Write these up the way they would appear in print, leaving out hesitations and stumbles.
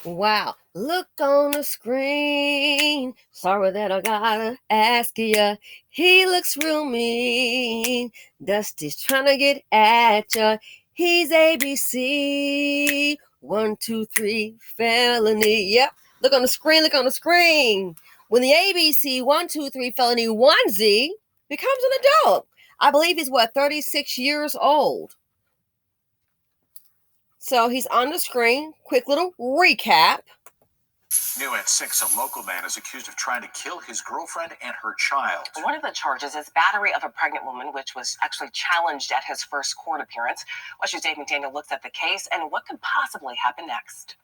Wow. Look on the screen. Sorry that I gotta ask ya. He looks real mean. Dusty's trying to get at ya. He's ABC. 1, 2, 3 felony. Yep. Look on the screen. Look on the screen. When the ABC 1, 2, 3 felony 1Z becomes an adult. I believe he's 36 years old. So he's on the screen. Quick little recap. New at 6, a local man is accused of trying to kill his girlfriend and her child. One of the charges is battery of a pregnant woman, which was actually challenged at his first court appearance. WSU's Dave McDaniel looks at the case and what could possibly happen next.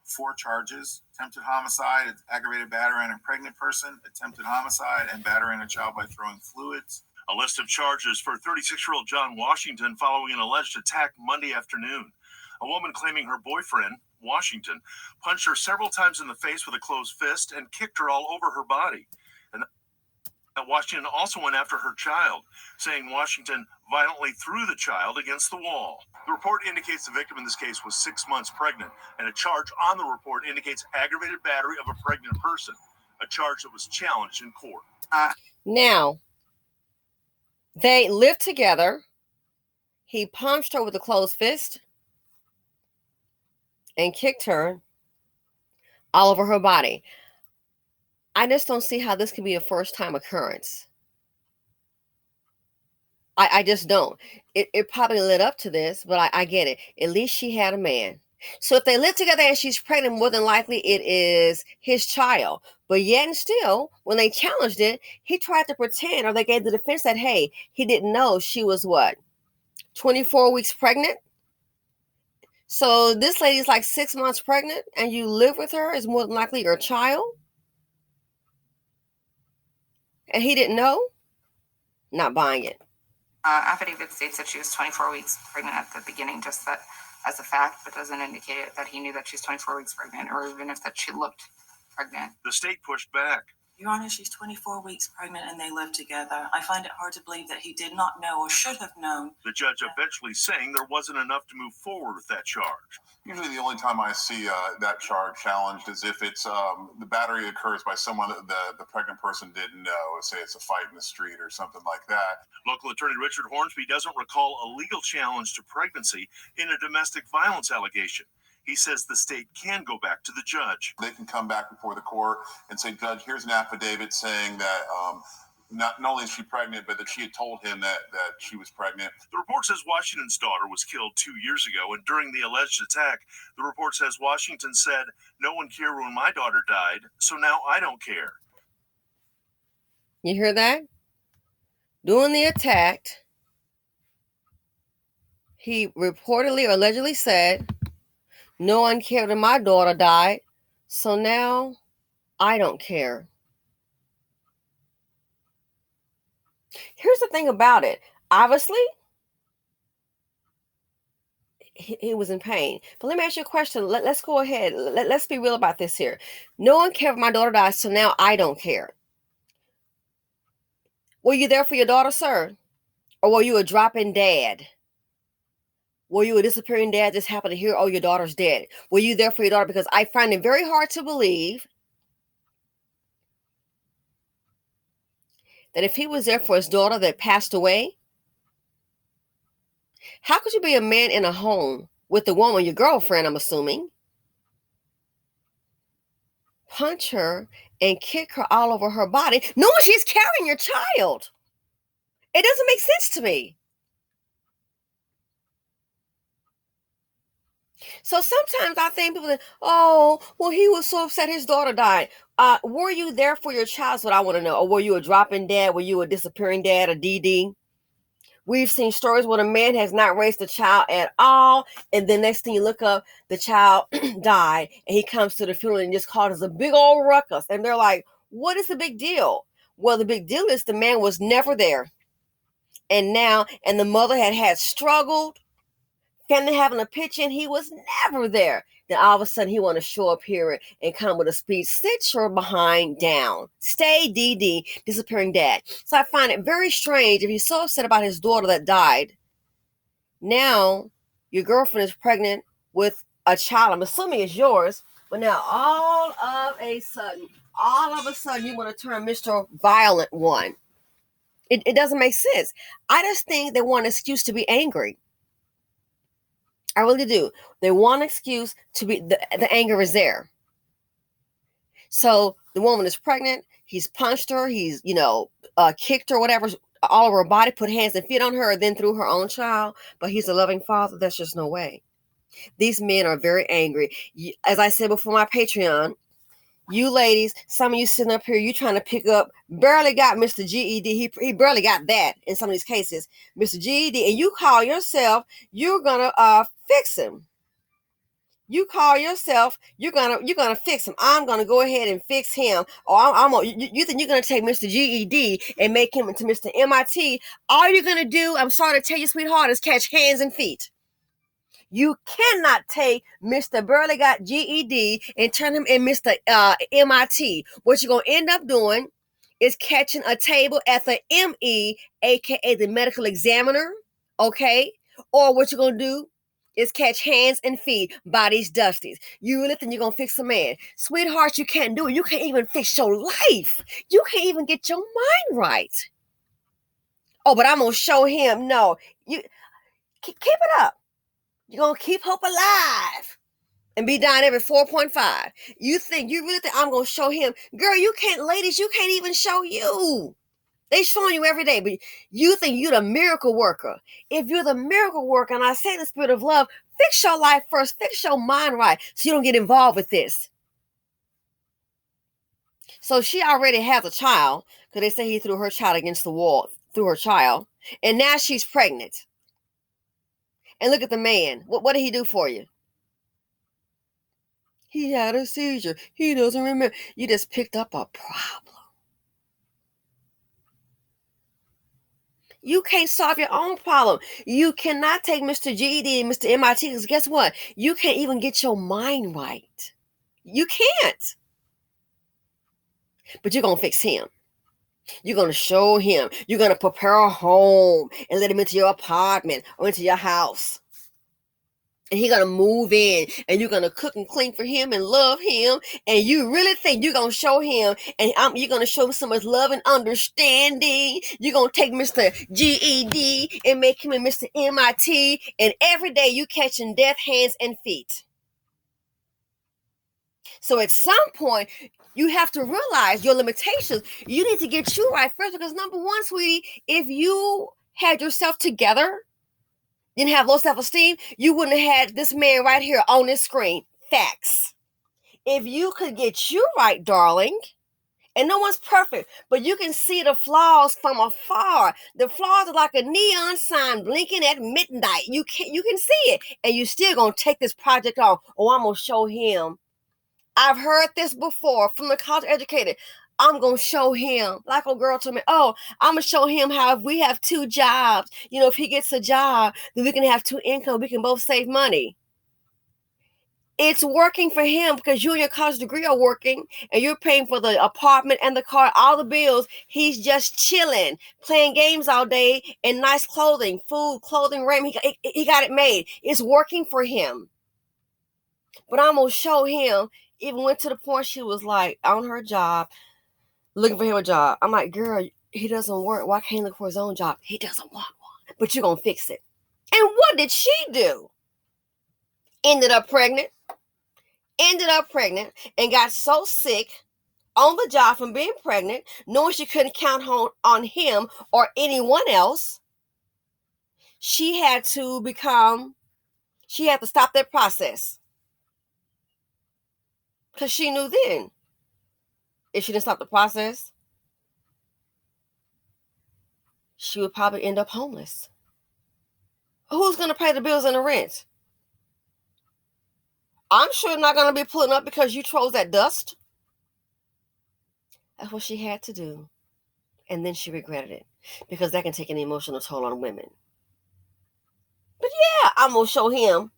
4 charges: attempted homicide, aggravated battery on a pregnant person, attempted homicide, and battery on a child by throwing fluids. A list of charges for 36-year-old John Washington following an alleged attack Monday afternoon. A woman claiming her boyfriend, Washington, punched her several times in the face with a closed fist and kicked her all over her body. And Washington also went after her child, saying Washington violently threw the child against the wall. The report indicates the victim in this case was 6 months pregnant, and a charge on the report indicates aggravated battery of a pregnant person, a charge that was challenged in court. Now, they lived together. He punched her with a closed fist and kicked her all over her body. I just don't see how this could be a first-time occurrence. I just don't. It probably led up to this, but I get it. At least she had a man. So if they live together and she's pregnant, more than likely it is his child. But yet and still, when they challenged it, he tried to pretend, or they gave the defense that, hey, he didn't know she was 24 weeks pregnant? So this lady's 6 months pregnant and you live with her is more than likely your child? And he didn't know? Not buying it. Affidavit states that she was 24 weeks pregnant at the beginning, just that as a fact, but doesn't indicate that he knew that she's 24 weeks pregnant or even if that she looked pregnant. The state pushed back. Your Honor, she's 24 weeks pregnant and they live together. I find it hard to believe that he did not know or should have known. The judge eventually saying there wasn't enough to move forward with that charge. Usually the only time I see that charge challenged is if it's the battery occurs by someone that the pregnant person didn't know. Say it's a fight in the street or something like that. Local attorney Richard Hornsby doesn't recall a legal challenge to pregnancy in a domestic violence allegation. He says the state can go back to the judge. They can come back before the court and say, Judge, here's an affidavit saying that not only is she pregnant, but that she had told him that she was pregnant. The report says Washington's daughter was killed 2 years ago, and during the alleged attack, the report says Washington said, "No one cared when my daughter died, so now I don't care." You hear that? During the attack, he reportedly or allegedly said, "No one cared when my daughter died, so now I don't care." Here's the thing about it. Obviously, he was in pain. But let me ask you a question. Let's go ahead. Let's be real about this here. No one cared when my daughter died, so now I don't care. Were you there for your daughter, sir? Or were you a drop-in dad? Were you a disappearing dad just happened to hear, oh, your daughter's dead? Were you there for your daughter? Because I find it very hard to believe that if he was there for his daughter that passed away, how could you be a man in a home with a woman, your girlfriend, I'm assuming, punch her and kick her all over her body, knowing she's carrying your child? It doesn't make sense to me. So sometimes I think people think, oh, well, he was so upset his daughter died. Were you there for your child? That's what I want to know. Or were you a drop-in dad? Were you a disappearing dad, a DD? We've seen stories where a man has not raised a child at all, and then next thing you look up, the child died, and he comes to the funeral and just causes a big old ruckus. And they're like, what is the big deal? Well, the big deal is the man was never there. And the mother had struggled, family having a pitch in, he was never there. Then all of a sudden he want to show up here and come with a speech. Sit your behind down. Stay DD, disappearing dad. So I find it very strange if he's so upset about his daughter that died. Now your girlfriend is pregnant with a child, I'm assuming it's yours, But now all of a sudden, you want to turn Mr. Violent One. It doesn't make sense. I just think they want an excuse to be angry. I really do. They want an excuse to be, the anger is there. So the woman is pregnant. He's punched her. He's, kicked her, whatever, all over her body, put hands and feet on her, then threw her own child. But he's a loving father. There's just no way. These men are very angry. As I said before, my Patreon, you ladies, some of you sitting up here, you trying to pick up, barely got Mr. GED. He barely got that in some of these cases. Mr. GED, and you call yourself, you're going to fix him. You call yourself, you're gonna fix him. I'm gonna go ahead and fix him. Or you think you're gonna take Mr. GED and make him into Mr. MIT? All you're gonna do, I'm sorry to tell you, sweetheart, is catch hands and feet. You cannot take Mr. Burley got GED and turn him in Mr. MIT. What you're going to end up doing is catching a table at the ME, aka the medical examiner, okay? Or what you're going to do is catch hands and feet by these dusties. You really think you're going to fix a man? Sweetheart, you can't do it. You can't even fix your life. You can't even get your mind right. Oh, but I'm going to show him. No, you keep it up. You're going to keep hope alive and be dying every 4.5. You really think I'm going to show him? Girl, you can't, ladies, you can't even show you. They showing you every day, but you think you're the miracle worker. If you're the miracle worker, and I say the spirit of love, fix your life first. Fix your mind right so you don't get involved with this. So she already has a child because they say he threw her child against the wall, and now she's pregnant. And look at the man. What did he do for you? He had a seizure. He doesn't remember. You just picked up a problem. You can't solve your own problem. You cannot take Mr. GED and Mr. MIT because guess what? You can't even get your mind right. You can't. But you're going to fix him. You're going to show him. You're going to prepare a home and let him into your apartment or into your house. And he's going to move in and you're going to cook and clean for him and love him. And you really think you're going to show him and you're going to show him so much love and understanding. You're going to take Mr. GED and make him a Mr. MIT. And every day you catching death hands and feet. So at some point, you have to realize your limitations. You need to get you right first because number one, sweetie, if you had yourself together, didn't have low self-esteem, you wouldn't have had this man right here on this screen. Facts. If you could get you right, darling, and no one's perfect, but you can see the flaws from afar. The flaws are like a neon sign blinking at midnight. You can see it, and you still gonna take this project on. Oh, I'm gonna show him. I've heard this before from the college educated. I'm going to show him, like a girl told me, oh, I'm going to show him how if we have 2 jobs, if he gets a job, then we can have 2 income. We can both save money. It's working for him because you and your college degree are working and you're paying for the apartment and the car, all the bills. He's just chilling, playing games all day and nice clothing, food, clothing, raiment. He got it made. It's working for him. But I'm going to show him. Even went to the point she was like on her job, looking for him a job. I'm like, girl, he doesn't work. Why can't he look for his own job? He doesn't want one. But you're going to fix it. And what did she do? Ended up pregnant and got so sick on the job from being pregnant, knowing she couldn't count on him or anyone else. She had to stop that process. Because she knew then, if she didn't stop the process, she would probably end up homeless. Who's going to pay the bills and the rent? I'm sure not going to be pulling up because you chose that dust. That's what she had to do. And then she regretted it because that can take an emotional toll on women. But yeah, I'm going to show him.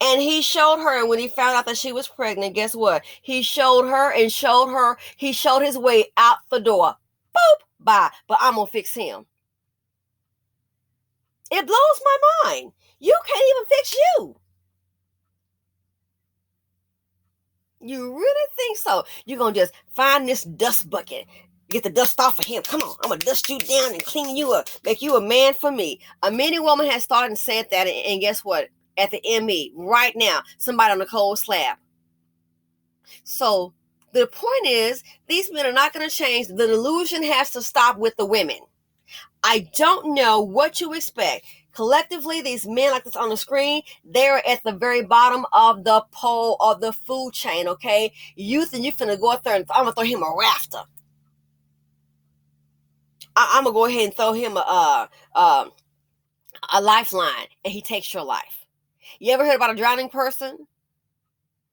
And he showed her, and when he found out that she was pregnant, guess what? He showed her and showed her. He showed his way out the door. Boop, bye. But I'm going to fix him. It blows my mind. You can't even fix you. You really think so? You're going to just find this dust bucket, get the dust off of him. Come on, I'm going to dust you down and clean you up, make you a man for me. A many woman has started and said that, and guess what? At the ME, right now, somebody on the cold slab. So the point is, these men are not going to change. The delusion has to stop with the women. I don't know what you expect. Collectively, these men like this on the screen, they're at the very bottom of the pole of the food chain, okay? You think you finna go out there and I'm gonna throw him a rafter. I'm gonna go ahead and throw him a lifeline, and he takes your life. You ever heard about a drowning person?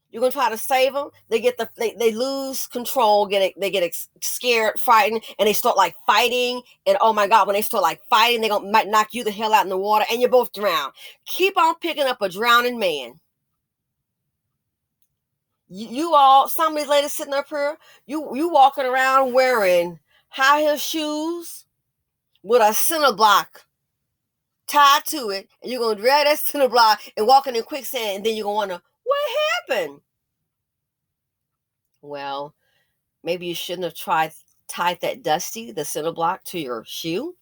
You're gonna try to save them. They lose control. They get scared, frightened, and they start like fighting. And oh my God, when they start like fighting, might knock you the hell out in the water, and you both drown. Keep on picking up a drowning man. You all, some of these ladies sitting up here, you walking around wearing high heel shoes with a cinder block tied to it, and you're gonna drag that cinder block and walk in quicksand, and then you're gonna wonder what happened. Well, maybe you shouldn't have tied that dusty, the cinder block, to your shoe.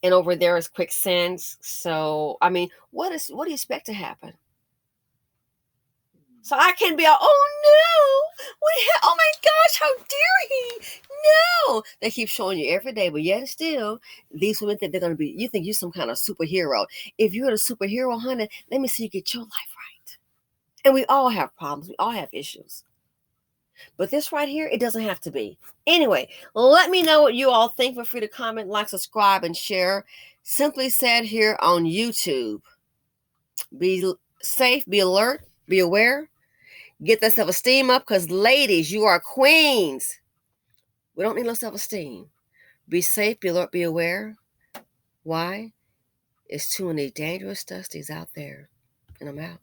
And over there is quicksand. So, I mean, what do you expect to happen? So I can be oh no, oh my gosh, how dare he? No. They keep showing you every day, but yet still, these women think they're going to be, you think you're some kind of superhero. If you're a superhero, honey, let me see you get your life right. And we all have problems. We all have issues. But this right here, it doesn't have to be. Anyway, let me know what you all think. Feel free to comment, like, subscribe, and share. Simply said here on YouTube. Be safe, be alert, be aware. Get that self-esteem up, because ladies, you are queens. We don't need no self-esteem. Be safe, be alert, be aware. Why? It's too many dangerous dusties out there. And I'm out.